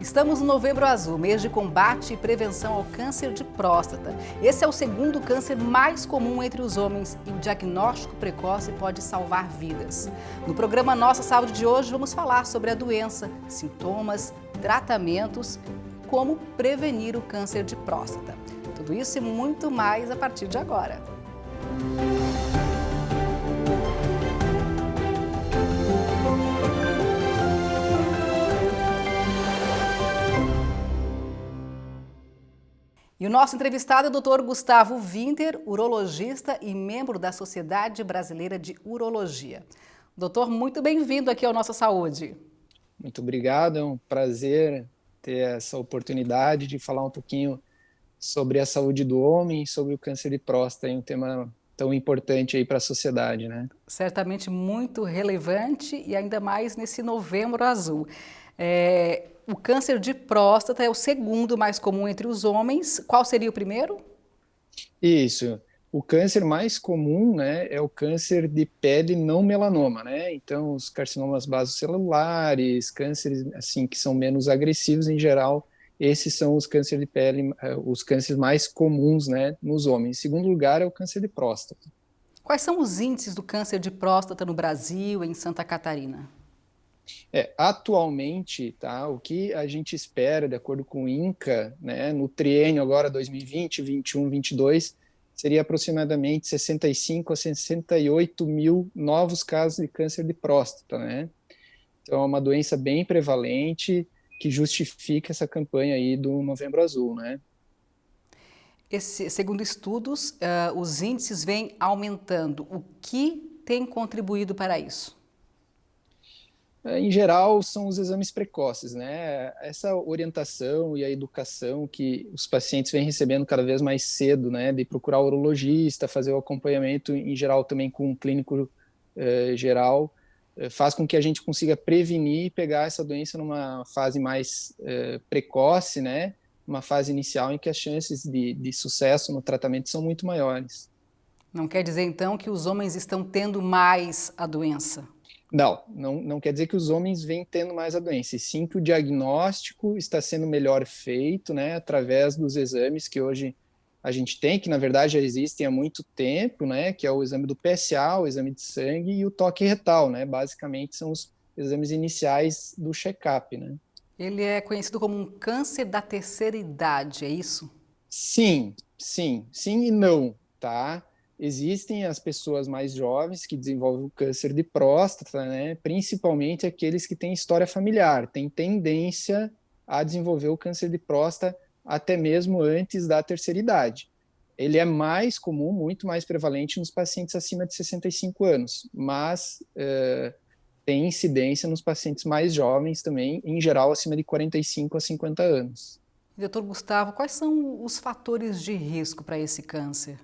Estamos no Novembro Azul, mês de combate e prevenção ao câncer de próstata. Esse é o segundo câncer mais comum entre os homens e o diagnóstico precoce pode salvar vidas. No programa Nossa Saúde de hoje, vamos falar sobre a doença, sintomas, tratamentos e como prevenir o câncer de próstata. Tudo isso e muito mais a partir de agora. E o nosso entrevistado é o Dr. Gustavo Winter, urologista e membro da Sociedade Brasileira de Urologia. Doutor, muito bem-vindo aqui ao Nossa Saúde. Muito obrigado, é um prazer ter essa oportunidade de falar um pouquinho sobre a saúde do homem e sobre o câncer de próstata, um tema tão importante aí para a sociedade, né? Certamente muito relevante e ainda mais nesse Novembro Azul. O câncer de próstata é o segundo mais comum entre os homens. Qual seria o primeiro? Isso. O câncer mais comum, né, é o câncer de pele não melanoma, né? Então, os carcinomas basocelulares, cânceres assim que são menos agressivos em geral, esses são os cânceres de pele, os cânceres mais comuns, né, nos homens. Em segundo lugar é o câncer de próstata. Quais são os índices do câncer de próstata no Brasil e em Santa Catarina? Atualmente, tá, o que a gente espera, de acordo com o INCA, né, no triênio agora 2020, 21, 22, seria aproximadamente 65 a 68 mil novos casos de câncer de próstata, né? Então é uma doença bem prevalente que justifica essa campanha aí do Novembro Azul, né? Segundo estudos, os índices vêm aumentando. O que tem contribuído para isso? Em geral, são os exames precoces, né? Essa orientação e a educação que os pacientes vêm recebendo cada vez mais cedo, né? De procurar o urologista, fazer o acompanhamento, em geral, também com um clínico geral, faz com que a gente consiga prevenir e pegar essa doença numa fase mais precoce, né? Uma fase inicial em que as chances de sucesso no tratamento são muito maiores. Não quer dizer, então, que os homens estão tendo mais a doença? Não quer dizer que os homens vêm tendo mais a doença, e sim que o diagnóstico está sendo melhor feito, né, através dos exames que hoje a gente tem, que na verdade já existem há muito tempo, né, que é o exame do PSA, o exame de sangue e o toque retal, né, basicamente são os exames iniciais do check-up, né. Ele é conhecido como um câncer da terceira idade, é isso? Sim e não, tá? Existem as pessoas mais jovens que desenvolvem o câncer de próstata, né? Principalmente aqueles que têm história familiar, têm tendência a desenvolver o câncer de próstata até mesmo antes da terceira idade. Ele é mais comum, muito mais prevalente nos pacientes acima de 65 anos, mas tem incidência nos pacientes mais jovens também, em geral acima de 45 a 50 anos. Doutor Gustavo, quais são os fatores de risco para esse câncer?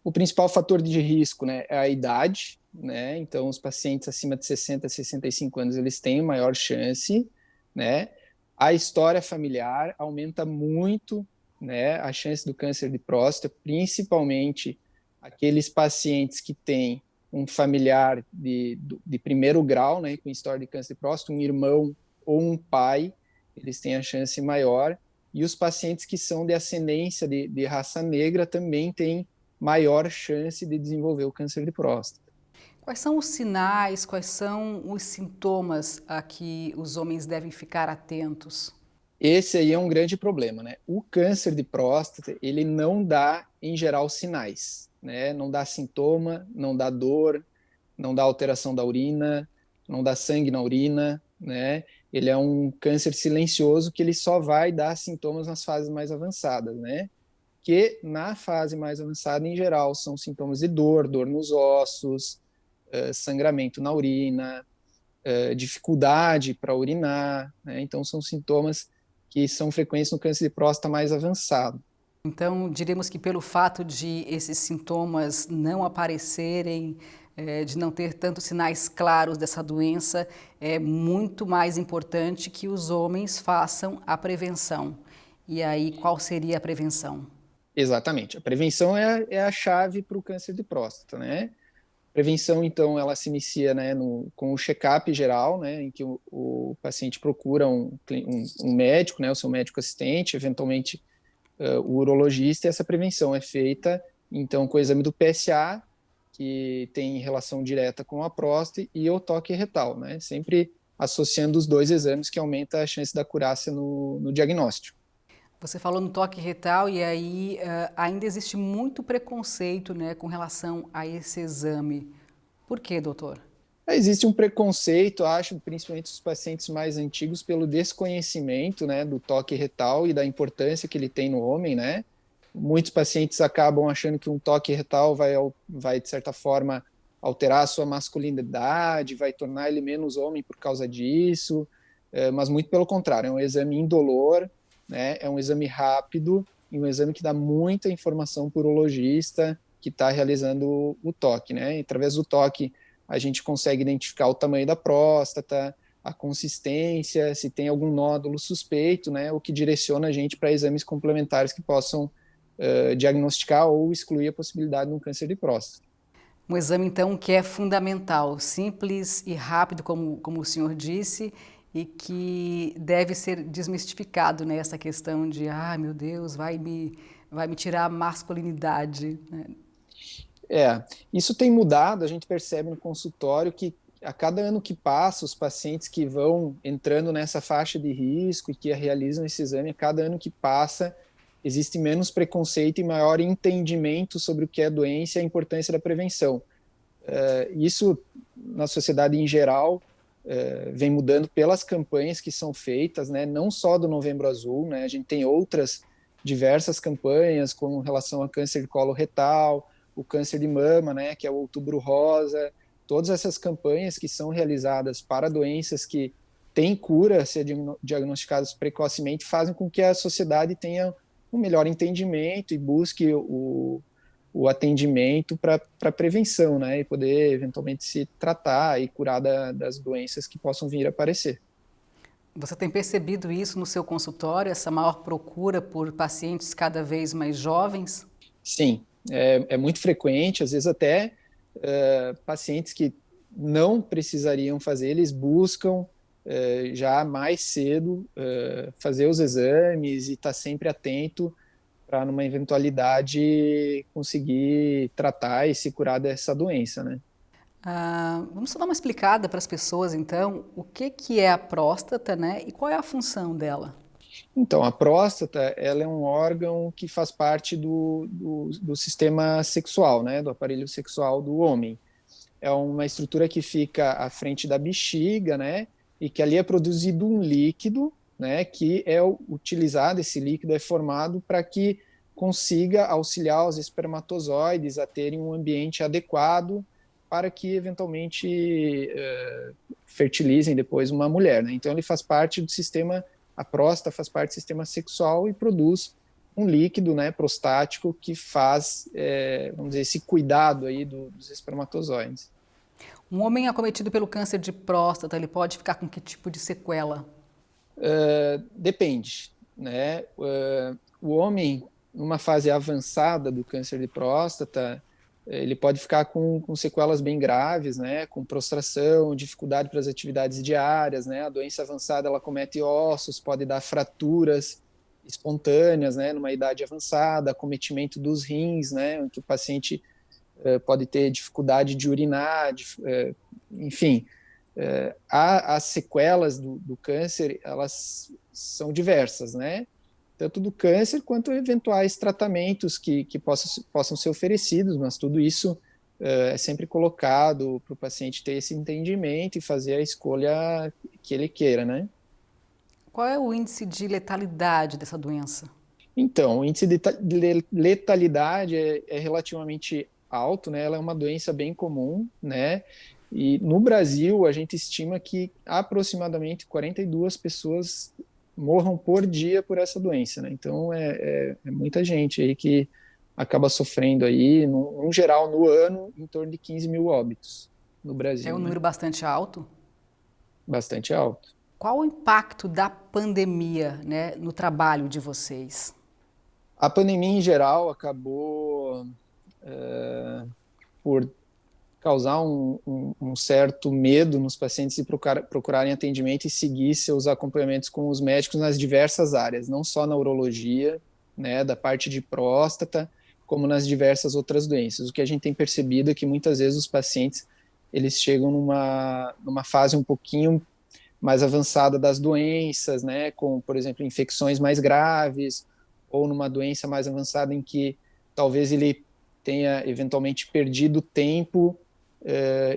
O principal fator de risco, né, é a idade, né? Então, os pacientes acima de 60 a 65 anos, eles têm maior chance, né? A história familiar aumenta muito, né, a chance do câncer de próstata, principalmente aqueles pacientes que têm um familiar de primeiro grau, né, com história de câncer de próstata, um irmão ou um pai, eles têm a chance maior. E os pacientes que são de ascendência de raça negra também têm maior chance de desenvolver o câncer de próstata. Quais são os sinais, quais são os sintomas a que os homens devem ficar atentos? Esse aí é um grande problema, né? O câncer de próstata, ele não dá, em geral, sinais, né? Não dá sintoma, não dá dor, não dá alteração da urina, não dá sangue na urina, né? Ele é um câncer silencioso que ele só vai dar sintomas nas fases mais avançadas, né? Que na fase mais avançada, em geral, são sintomas de dor nos ossos, sangramento na urina, dificuldade para urinar, né? Então são sintomas que são frequentes no câncer de próstata mais avançado. Então, diríamos que pelo fato de esses sintomas não aparecerem, de não ter tantos sinais claros dessa doença, é muito mais importante que os homens façam a prevenção. E aí, qual seria a prevenção? Exatamente. A prevenção é a chave para o câncer de próstata, né? Prevenção, então, ela se inicia, né, com o check-up geral, né, em que o paciente procura um médico, né, o seu médico assistente, eventualmente o urologista, e essa prevenção é feita, então, com o exame do PSA, que tem relação direta com a próstata, e o toque retal, né, sempre associando os dois exames, que aumenta a chance da acurácia no diagnóstico. Você falou no toque retal e aí ainda existe muito preconceito, né, com relação a esse exame. Por quê, doutor? Existe um preconceito, acho, principalmente dos pacientes mais antigos, pelo desconhecimento, né, do toque retal e da importância que ele tem no homem, né? Muitos pacientes acabam achando que um toque retal vai de certa forma, alterar a sua masculinidade, vai tornar ele menos homem por causa disso, mas muito pelo contrário, é um exame indolor, né? É um exame rápido e um exame que dá muita informação para o urologista que está realizando o toque, né? E através do toque, a gente consegue identificar o tamanho da próstata, a consistência, se tem algum nódulo suspeito, né, o que direciona a gente para exames complementares que possam diagnosticar ou excluir a possibilidade de um câncer de próstata. Um exame, então, que é fundamental, simples e rápido, como o senhor disse, e que deve ser desmistificado, né, essa questão de, meu Deus, vai me tirar a masculinidade, né? Isso tem mudado, a gente percebe no consultório que a cada ano que passa, os pacientes que vão entrando nessa faixa de risco e que realizam esse exame, a cada ano que passa, existe menos preconceito e maior entendimento sobre o que é doença e a importância da prevenção. Isso, na sociedade em geral, vem mudando pelas campanhas que são feitas, né, não só do Novembro Azul, né, a gente tem outras diversas campanhas com relação a câncer de colo retal, o câncer de mama, né, que é o Outubro Rosa, todas essas campanhas que são realizadas para doenças que têm cura, ser diagnosticadas precocemente, fazem com que a sociedade tenha um melhor entendimento e busque o atendimento para prevenção, né, e poder eventualmente se tratar e curar das doenças que possam vir a aparecer. Você tem percebido isso no seu consultório, essa maior procura por pacientes cada vez mais jovens? Sim, é muito frequente, às vezes até pacientes que não precisariam fazer, eles buscam já mais cedo fazer os exames e estar sempre atento para, numa eventualidade, conseguir tratar e se curar dessa doença, né? Vamos só dar uma explicada para as pessoas, então, o que é a próstata, né, e qual é a função dela? Então, a próstata, ela é um órgão que faz parte do sistema sexual, né, do aparelho sexual do homem. É uma estrutura que fica à frente da bexiga, né, e que ali é produzido um líquido, né, que é utilizado, esse líquido é formado para que consiga auxiliar os espermatozoides a terem um ambiente adequado para que eventualmente fertilizem depois uma mulher, né? Então ele faz parte do sistema, a próstata faz parte do sistema sexual e produz um líquido, né, prostático que faz, vamos dizer, esse cuidado aí dos espermatozoides. Um homem acometido pelo câncer de próstata, ele pode ficar com que tipo de sequela? Depende, né? O homem, numa fase avançada do câncer de próstata, ele pode ficar com sequelas bem graves, né? Com prostração, dificuldade para as atividades diárias, né? A doença avançada, ela comete ossos, pode dar fraturas espontâneas, né? Numa idade avançada, acometimento dos rins, né? Em que o paciente pode ter dificuldade de urinar, enfim. As sequelas do câncer, elas são diversas, né? Tanto do câncer quanto eventuais tratamentos que possam ser oferecidos, mas tudo isso é sempre colocado para o paciente ter esse entendimento e fazer a escolha que ele queira, né? Qual é o índice de letalidade dessa doença? Então, o índice de letalidade é relativamente alto, né? Ela é uma doença bem comum, né? E no Brasil, a gente estima que aproximadamente 42 pessoas morram por dia por essa doença, né? Então, é muita gente aí que acaba sofrendo aí, no geral, no ano, em torno de 15 mil óbitos no Brasil, É um né? número bastante alto. Bastante alto. Qual o impacto da pandemia, né, no trabalho de vocês? A pandemia, em geral, acabou por causar um certo medo nos pacientes de procurarem atendimento e seguir seus acompanhamentos com os médicos nas diversas áreas, não só na urologia, né, da parte de próstata, como nas diversas outras doenças. O que a gente tem percebido é que muitas vezes os pacientes eles chegam numa fase um pouquinho mais avançada das doenças, né, com, por exemplo, infecções mais graves, ou numa doença mais avançada em que talvez ele tenha eventualmente perdido tempo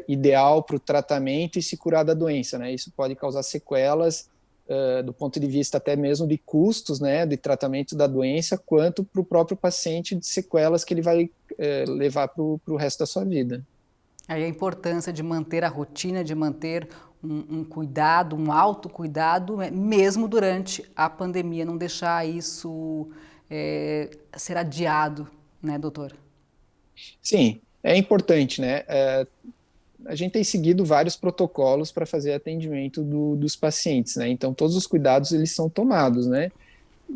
ideal para o tratamento e se curar da doença, né? Isso pode causar sequelas do ponto de vista até mesmo de custos, né, de tratamento da doença, quanto para o próprio paciente de sequelas que ele vai levar para o resto da sua vida. Aí a importância de manter a rotina, de manter um cuidado, um autocuidado, mesmo durante a pandemia, não deixar isso ser adiado, né, doutor? Sim, é importante, né? A gente tem seguido vários protocolos para fazer atendimento dos pacientes, né? Então, todos os cuidados, eles são tomados, né?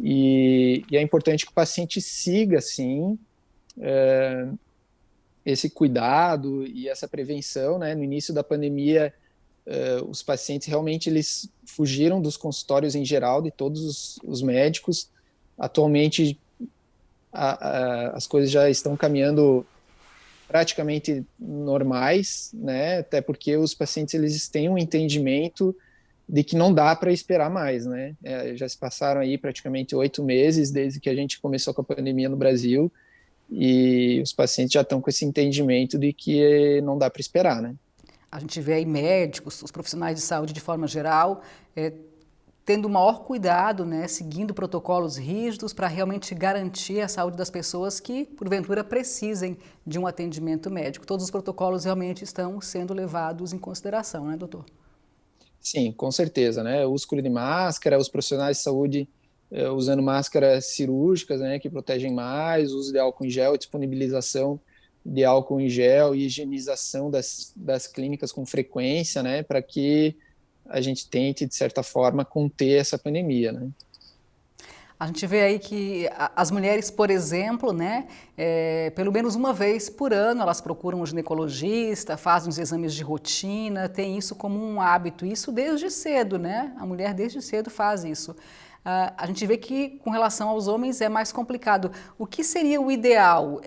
E é importante que o paciente siga, sim, esse cuidado e essa prevenção, né? No início da pandemia, os pacientes realmente eles fugiram dos consultórios em geral, de todos os médicos. Atualmente, as coisas já estão caminhando praticamente normais, né? Até porque os pacientes eles têm um entendimento de que não dá para esperar mais, né? Já se passaram aí praticamente 8 meses desde que a gente começou com a pandemia no Brasil e os pacientes já estão com esse entendimento de que não dá para esperar, né? A gente vê aí médicos, os profissionais de saúde de forma geral, tendo o maior cuidado, né, seguindo protocolos rígidos para realmente garantir a saúde das pessoas que, porventura, precisem de um atendimento médico. Todos os protocolos realmente estão sendo levados em consideração, né, doutor? Sim, com certeza, né? O uso de máscara, os profissionais de saúde usando máscaras cirúrgicas, né, que protegem mais, o uso de álcool em gel, disponibilização de álcool em gel e higienização das clínicas com frequência, né, para que a gente tente, de certa forma, conter essa pandemia, né? A gente vê aí que as mulheres, por exemplo, né, pelo menos uma vez por ano, elas procuram um ginecologista, fazem os exames de rotina, tem isso como um hábito, isso desde cedo, né? A mulher desde cedo faz isso. A gente vê que, com relação aos homens, é mais complicado. O que seria o ideal?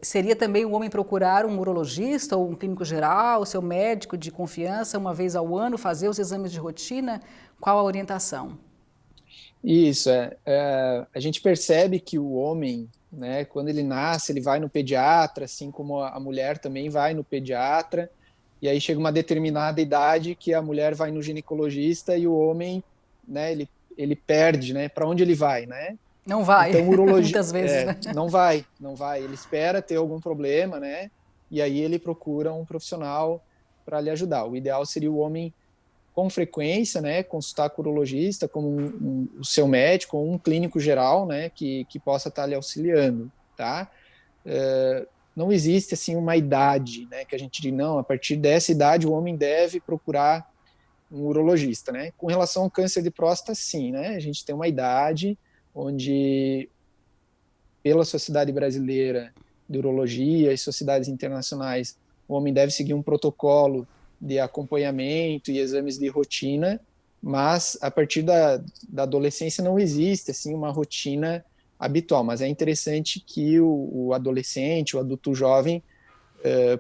Seria também o homem procurar um urologista ou um clínico geral, seu médico de confiança, uma vez ao ano, fazer os exames de rotina? Qual a orientação? Isso, a gente percebe que o homem, né, quando ele nasce, ele vai no pediatra, assim como a mulher também vai no pediatra, e aí chega uma determinada idade que a mulher vai no ginecologista e o homem, né, ele perde, né, para onde ele vai, né? Não vai, então, muitas vezes, né? Não vai, ele espera ter algum problema, né, e aí ele procura um profissional para lhe ajudar. O ideal seria o homem, com frequência, né, consultar com o urologista, como o seu médico, ou um clínico geral, né, que possa estar lhe auxiliando, tá? Não existe, assim, uma idade, né, que a gente diz, não, a partir dessa idade o homem deve procurar um urologista, né? Com relação ao câncer de próstata, sim, né? A gente tem uma idade onde, pela Sociedade Brasileira de Urologia e sociedades internacionais, o homem deve seguir um protocolo de acompanhamento e exames de rotina, mas a partir da adolescência não existe, assim, uma rotina habitual, mas é interessante que o adolescente, o adulto jovem,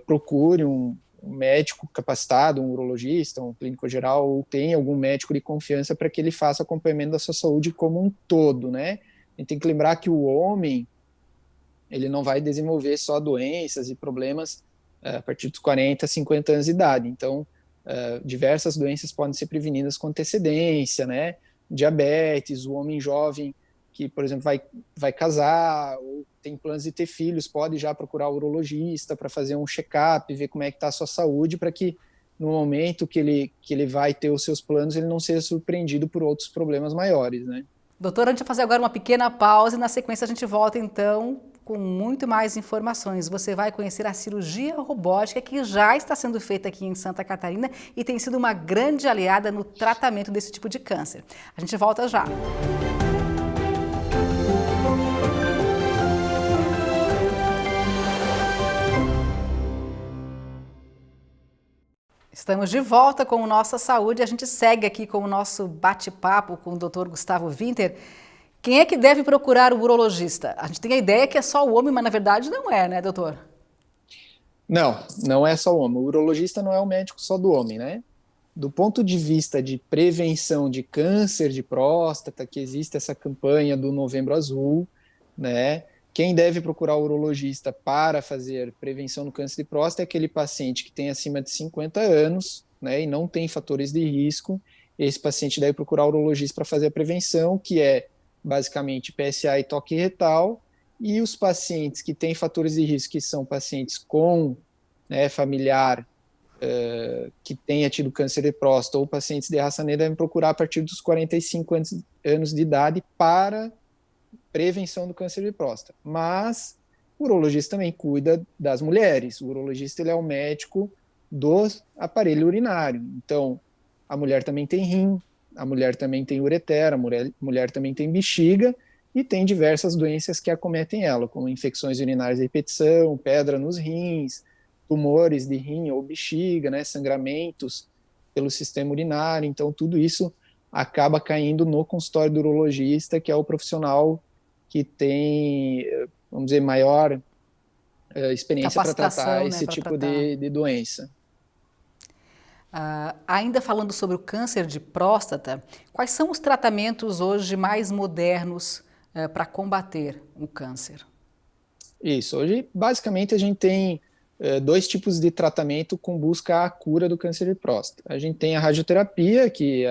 procure um médico capacitado, um urologista, um clínico geral, ou tenha algum médico de confiança para que ele faça acompanhamento da sua saúde como um todo, né? A gente tem que lembrar que o homem, ele não vai desenvolver só doenças e problemas a partir dos 40, 50 anos de idade. Então, diversas doenças podem ser prevenidas com antecedência, né? Diabetes, o homem jovem que, por exemplo, vai casar ou tem planos de ter filhos, pode já procurar o urologista para fazer um check-up, ver como é que está a sua saúde, para que no momento que ele vai ter os seus planos, ele não seja surpreendido por outros problemas maiores, né? Doutora, a gente vai fazer agora uma pequena pausa e na sequência a gente volta então com muito mais informações. Você vai conhecer a cirurgia robótica que já está sendo feita aqui em Santa Catarina e tem sido uma grande aliada no tratamento desse tipo de câncer. A gente volta já. Estamos de volta com o Nossa Saúde. A gente segue aqui com o nosso bate-papo com o Dr. Gustavo Winter. Quem é que deve procurar o urologista? A gente tem a ideia que é só o homem, mas na verdade não é, né, doutor? Não é só o homem. O urologista não é o médico só do homem, né? Do ponto de vista de prevenção de câncer de próstata, que existe essa campanha do Novembro Azul, né? Quem deve procurar o urologista para fazer prevenção no câncer de próstata é aquele paciente que tem acima de 50 anos, né, e não tem fatores de risco. Esse paciente deve procurar o urologista para fazer a prevenção, que é basicamente PSA e toque retal, e os pacientes que têm fatores de risco, que são pacientes com, né, familiar que tenha tido câncer de próstata ou pacientes de raça negra, devem procurar a partir dos 45 anos de idade para prevenção do câncer de próstata. Mas o urologista também cuida das mulheres. O urologista ele é o médico do aparelho urinário. Então, a mulher também tem rim, a mulher também tem ureter, a mulher também tem bexiga e tem diversas doenças que acometem ela, como infecções urinárias de repetição, pedra nos rins, tumores de rim ou bexiga, né, sangramentos pelo sistema urinário. Então, tudo isso acaba caindo no consultório do urologista, que é o profissional que tem, vamos dizer, maior experiência para tratar esse tipo de doença. Ainda falando sobre o câncer de próstata, quais são os tratamentos hoje mais modernos para combater o câncer? Isso, hoje basicamente a gente tem dois tipos de tratamento com busca à cura do câncer de próstata. A gente tem a radioterapia, que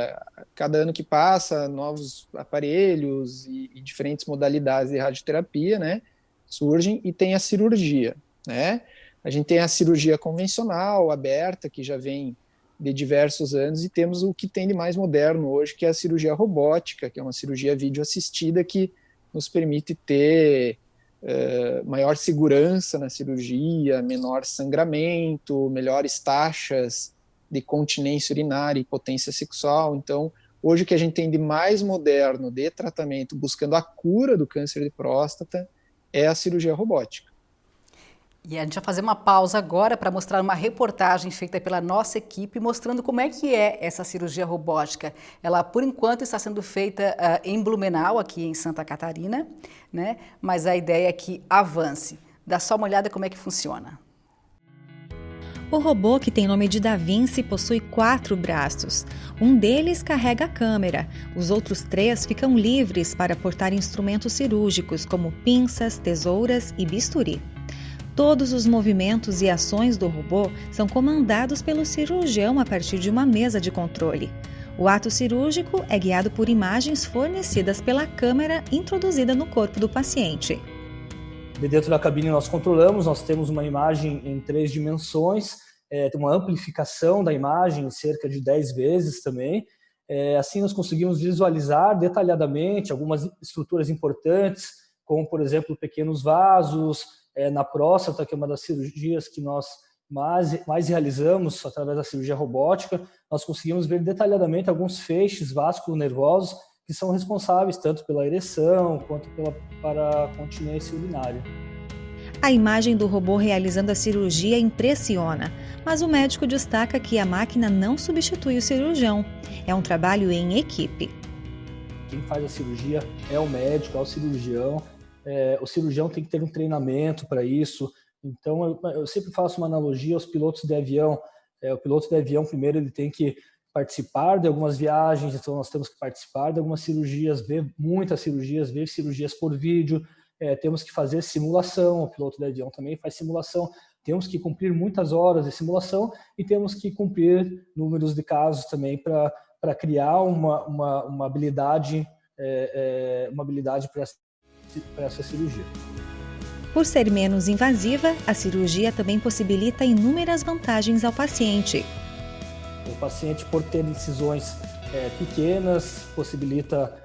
cada ano que passa, novos aparelhos e diferentes modalidades de radioterapia, né, surgem, e tem a cirurgia, né? A gente tem a cirurgia convencional, aberta, que já vem de diversos anos, e temos o que tem de mais moderno hoje, que é a cirurgia robótica, que é uma cirurgia vídeo-assistida que nos permite ter maior segurança na cirurgia, menor sangramento, melhores taxas de continência urinária e potência sexual. Então, hoje o que a gente tem de mais moderno de tratamento buscando a cura do câncer de próstata é a cirurgia robótica. E a gente vai fazer uma pausa agora para mostrar uma reportagem feita pela nossa equipe mostrando como é que é essa cirurgia robótica. Ela, por enquanto, está sendo feita em Blumenau, aqui em Santa Catarina, né? Mas a ideia é que avance. Dá só uma olhada como é que funciona. O robô, que tem nome de Da Vinci, possui 4 braços. Um deles carrega a câmera. Os outros 3 ficam livres para portar instrumentos cirúrgicos, como pinças, tesouras e bisturi. Todos os movimentos e ações do robô são comandados pelo cirurgião a partir de uma mesa de controle. O ato cirúrgico é guiado por imagens fornecidas pela câmera introduzida no corpo do paciente. De dentro da cabine nós controlamos, nós temos uma imagem em 3 dimensões, tem uma amplificação da imagem cerca de 10 vezes também. Assim nós conseguimos visualizar detalhadamente algumas estruturas importantes, como por exemplo pequenos vasos, na próstata, que é uma das cirurgias que nós mais realizamos através da cirurgia robótica. Nós conseguimos ver detalhadamente alguns feixes vasculonervosos que são responsáveis tanto pela ereção quanto para a continência urinária. A imagem do robô realizando a cirurgia impressiona, mas o médico destaca que a máquina não substitui o cirurgião. É um trabalho em equipe. Quem faz a cirurgia é o médico, é o cirurgião. O cirurgião tem que ter um treinamento para isso. Então, eu sempre faço uma analogia aos pilotos de avião. O piloto de avião, primeiro, ele tem que participar de algumas viagens, então nós temos que participar de algumas cirurgias, ver muitas cirurgias, ver cirurgias por vídeo, temos que fazer simulação, o piloto de avião também faz simulação, temos que cumprir muitas horas de simulação e temos que cumprir números de casos também para criar uma habilidade para essa cirurgia. Por ser menos invasiva, a cirurgia também possibilita inúmeras vantagens ao paciente. O paciente, por ter incisões pequenas, possibilita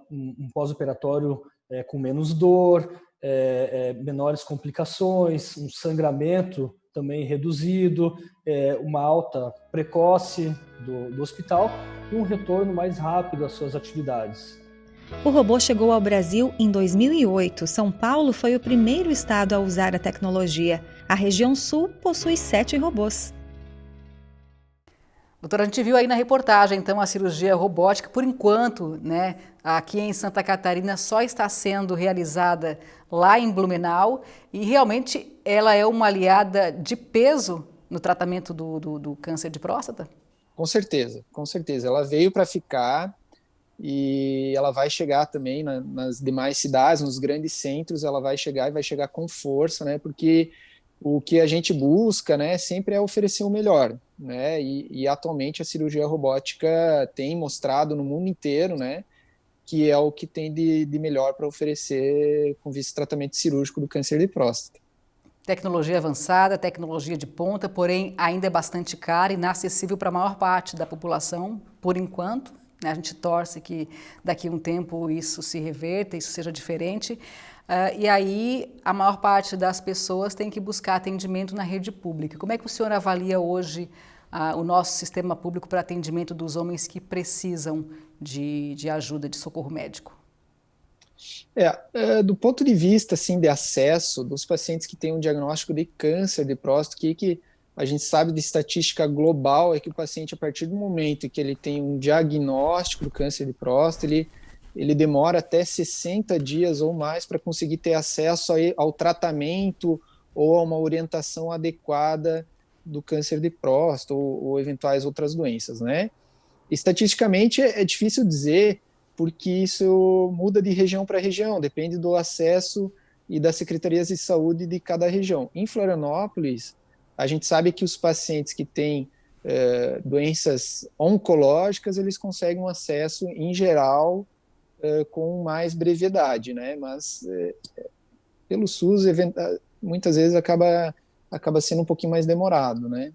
um pós-operatório com menos dor, menores complicações, um sangramento também reduzido, uma alta precoce do hospital e um retorno mais rápido às suas atividades. O robô chegou ao Brasil em 2008. São Paulo foi o primeiro estado a usar a tecnologia. A região sul possui 7 robôs. Doutora, a gente viu aí na reportagem, então, a cirurgia robótica, por enquanto, né, aqui em Santa Catarina, só está sendo realizada lá em Blumenau e realmente ela é uma aliada de peso no tratamento do câncer de próstata? Com certeza, com certeza. Ela veio para ficar e ela vai chegar também nas demais cidades, nos grandes centros, ela vai chegar e vai chegar com força, né, porque o que a gente busca, né, sempre é oferecer o melhor, né, e atualmente a cirurgia robótica tem mostrado no mundo inteiro, né, que é o que tem de melhor para oferecer com vista ao tratamento cirúrgico do câncer de próstata. Tecnologia avançada, tecnologia de ponta, porém ainda é bastante cara e inacessível para a maior parte da população, por enquanto, né, a gente torce que daqui a um tempo isso se reverta, isso seja diferente. E aí a maior parte das pessoas tem que buscar atendimento na rede pública. Como é que o senhor avalia hoje o nosso sistema público para atendimento dos homens que precisam de ajuda, de socorro médico? Do ponto de vista assim, de acesso dos pacientes que têm um diagnóstico de câncer de próstata, que a gente sabe de estatística global é que o paciente, a partir do momento em que ele tem um diagnóstico do câncer de próstata, ele demora até 60 dias ou mais para conseguir ter acesso ao tratamento ou a uma orientação adequada do câncer de próstata ou eventuais outras doenças, né? Estatisticamente é difícil dizer, porque isso muda de região para região, depende do acesso e das secretarias de saúde de cada região. Em Florianópolis, a gente sabe que os pacientes que têm doenças oncológicas, eles conseguem um acesso, em geral, com mais brevidade, né? Mas pelo SUS, muitas vezes acaba sendo um pouquinho mais demorado, né?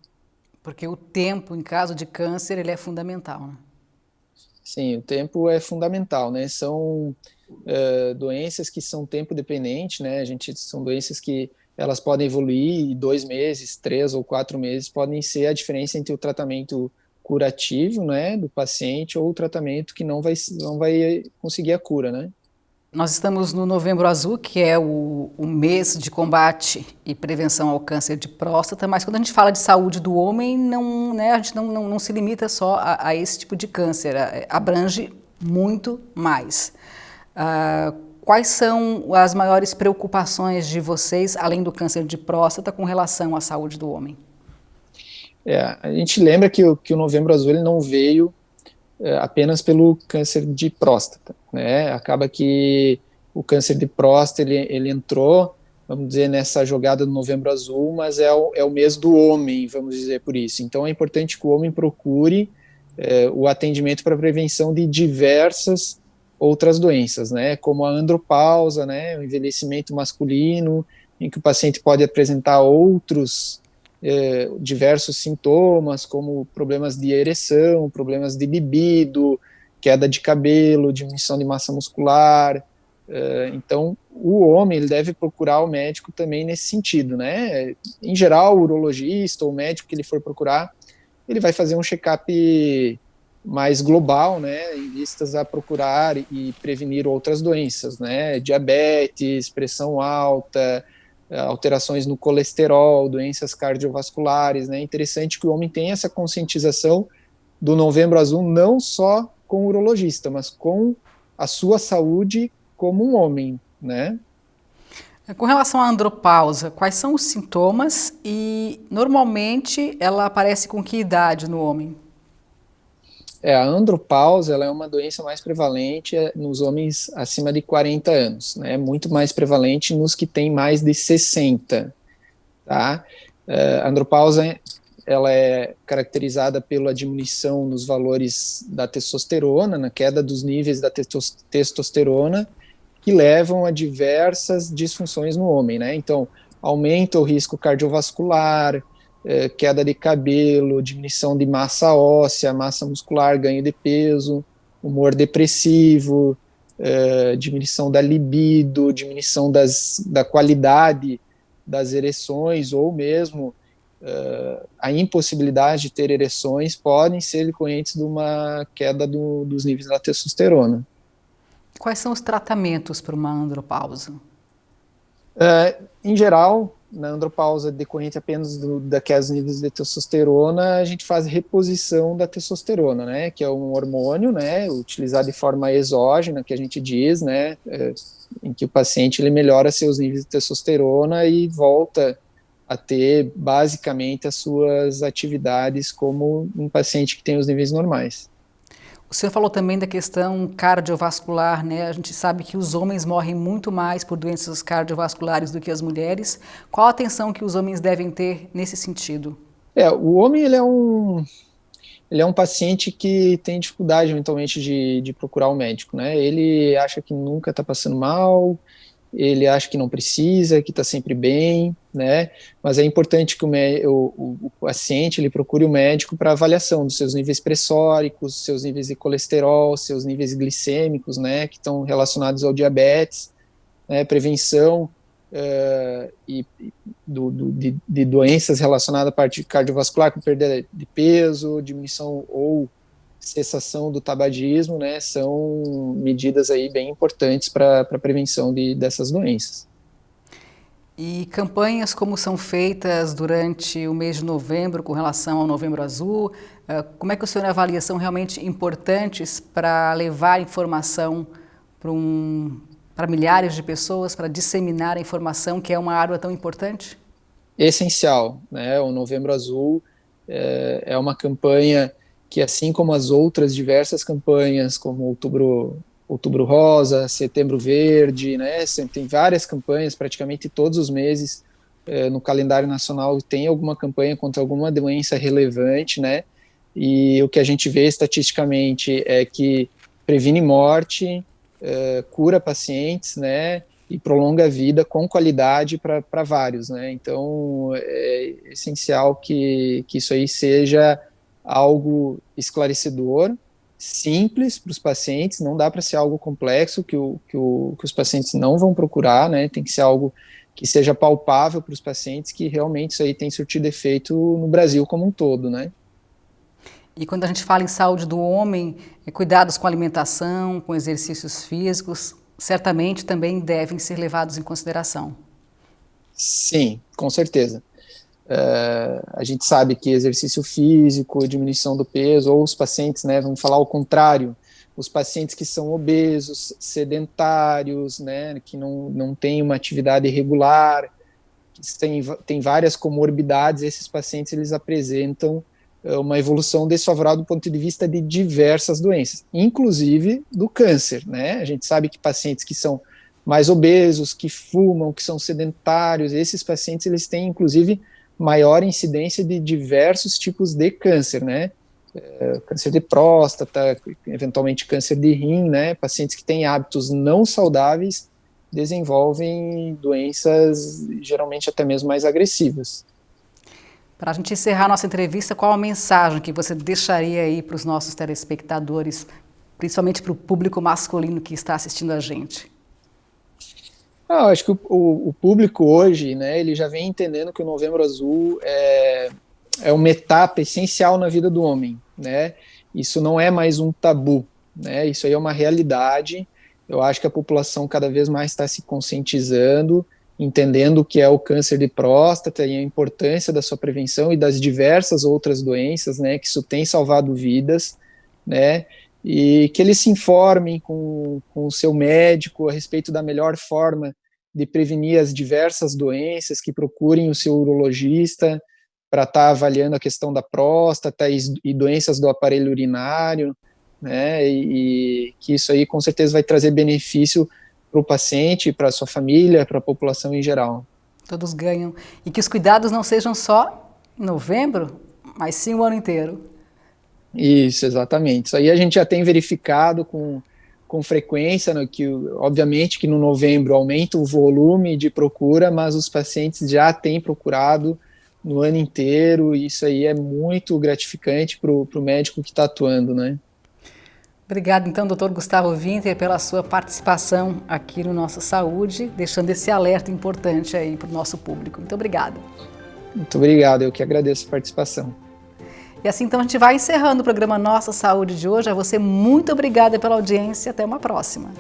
Porque o tempo, em caso de câncer, ele é fundamental, né? Sim, o tempo é fundamental, né? São doenças que são tempo dependentes, né? São doenças que elas podem evoluir e 2 meses, 3 ou 4 meses podem ser a diferença entre o tratamento curativo, né, do paciente ou o tratamento que não vai conseguir a cura, né? Nós estamos no Novembro Azul, que é o mês de combate e prevenção ao câncer de próstata, mas quando a gente fala de saúde do homem, não, né, a gente não se limita só a esse tipo de câncer, abrange muito mais. Quais são as maiores preocupações de vocês, além do câncer de próstata, com relação à saúde do homem? A gente lembra que o Novembro Azul ele não veio apenas pelo câncer de próstata, né? Acaba que o câncer de próstata ele entrou, vamos dizer, nessa jogada do Novembro Azul, mas é o mês do homem, vamos dizer por isso. Então é importante que o homem procure o atendimento para prevenção de diversas outras doenças, né? Como a andropausa, né? O envelhecimento masculino, em que o paciente pode apresentar outros diversos sintomas, como problemas de ereção, problemas de libido, queda de cabelo, diminuição de massa muscular. Então, o homem ele deve procurar o médico também nesse sentido, né? Em geral, o urologista ou o médico que ele for procurar, ele vai fazer um check-up mais global, né, em vistas a procurar e prevenir outras doenças, né? Diabetes, pressão alta, alterações no colesterol, doenças cardiovasculares, né? Interessante que o homem tenha essa conscientização do Novembro Azul não só com o urologista, mas com a sua saúde como um homem, né? Com relação à andropausa, quais são os sintomas e normalmente ela aparece com que idade no homem? A andropausa ela é uma doença mais prevalente nos homens acima de 40 anos, né? Muito mais prevalente nos que têm mais de 60, tá? A andropausa ela é caracterizada pela diminuição nos valores da testosterona, na queda dos níveis da testosterona, que levam a diversas disfunções no homem, né? Então, aumenta o risco cardiovascular, queda de cabelo, diminuição de massa óssea, massa muscular, ganho de peso, humor depressivo, diminuição da libido, diminuição da qualidade das ereções, ou mesmo a impossibilidade de ter ereções podem ser decorrentes de uma queda dos níveis da testosterona. Quais são os tratamentos para uma andropausa? Em geral, na andropausa decorrente apenas daqueles níveis de testosterona, a gente faz reposição da testosterona, né, que é um hormônio, né, utilizado de forma exógena, que a gente diz, né, em que o paciente ele melhora seus níveis de testosterona e volta a ter basicamente as suas atividades como um paciente que tem os níveis normais. O senhor falou também da questão cardiovascular, né? A gente sabe que os homens morrem muito mais por doenças cardiovasculares do que as mulheres. Qual a atenção que os homens devem ter nesse sentido? O homem ele é um paciente que tem dificuldade eventualmente de procurar um médico, né? Ele acha que nunca está passando mal, ele acha que não precisa, que está sempre bem, né? Mas é importante que o paciente ele procure o médico para avaliação dos seus níveis pressóricos, seus níveis de colesterol, seus níveis glicêmicos, né? Que estão relacionados ao diabetes, né? Prevenção de doenças relacionadas à parte cardiovascular, com perda de peso, diminuição ou cessação do tabagismo, né, são medidas aí bem importantes para a prevenção dessas doenças. E campanhas como são feitas durante o mês de novembro com relação ao Novembro Azul, como é que o senhor avalia? São realmente importantes para levar informação para milhares de pessoas, para disseminar a informação, que é uma área tão importante? Essencial, né? O Novembro Azul é uma campanha que, assim como as outras diversas campanhas, como Outubro Rosa, Setembro Verde, né, tem várias campanhas, praticamente todos os meses no calendário nacional tem alguma campanha contra alguma doença relevante, né, e o que a gente vê estatisticamente é que previne morte, cura pacientes, né, e prolonga a vida com qualidade para vários, né, então é essencial que isso aí seja algo esclarecedor, simples para os pacientes, não dá para ser algo complexo que os pacientes não vão procurar, né? Tem que ser algo que seja palpável para os pacientes, que realmente isso aí tem surtido efeito no Brasil como um todo, né? E quando a gente fala em saúde do homem, cuidados com alimentação, com exercícios físicos, certamente também devem ser levados em consideração. Sim, com certeza. A gente sabe que exercício físico, diminuição do peso, ou os pacientes, né, vamos falar ao contrário, os pacientes que são obesos, sedentários, né, que não têm uma atividade regular, que têm várias comorbidades, esses pacientes eles apresentam uma evolução desfavorável do ponto de vista de diversas doenças, inclusive do câncer, né? A gente sabe que pacientes que são mais obesos, que fumam, que são sedentários, esses pacientes eles têm inclusive maior incidência de diversos tipos de câncer, né? Câncer de próstata, eventualmente câncer de rim, né? Pacientes que têm hábitos não saudáveis desenvolvem doenças geralmente até mesmo mais agressivas. Para a gente encerrar nossa entrevista, qual a mensagem que você deixaria aí para os nossos telespectadores, principalmente para o público masculino que está assistindo a gente? Eu acho que o público hoje, né, ele já vem entendendo que o Novembro Azul é uma etapa essencial na vida do homem, né? Isso não é mais um tabu, né? Isso aí é uma realidade. Eu acho que a população cada vez mais está se conscientizando, entendendo o que é o câncer de próstata e a importância da sua prevenção e das diversas outras doenças, né? Que isso tem salvado vidas, né? E que eles se informem com o seu médico a respeito da melhor forma de prevenir as diversas doenças, que procurem o seu urologista para estar avaliando a questão da próstata e doenças do aparelho urinário, né, e que isso aí com certeza vai trazer benefício para o paciente, para a sua família, para a população em geral. Todos ganham. E que os cuidados não sejam só em novembro, mas sim o ano inteiro. Isso, exatamente. Isso aí a gente já tem verificado com frequência, né, que obviamente que no novembro aumenta o volume de procura, mas os pacientes já têm procurado no ano inteiro, e isso aí é muito gratificante para o médico que está atuando, né? Obrigada, então, Dr. Gustavo Winter, pela sua participação aqui no Nossa Saúde, deixando esse alerta importante aí para o nosso público. Muito obrigada. Muito obrigado, eu que agradeço a participação. E assim, então, a gente vai encerrando o programa Nossa Saúde de hoje. A você, muito obrigada pela audiência. Até uma próxima.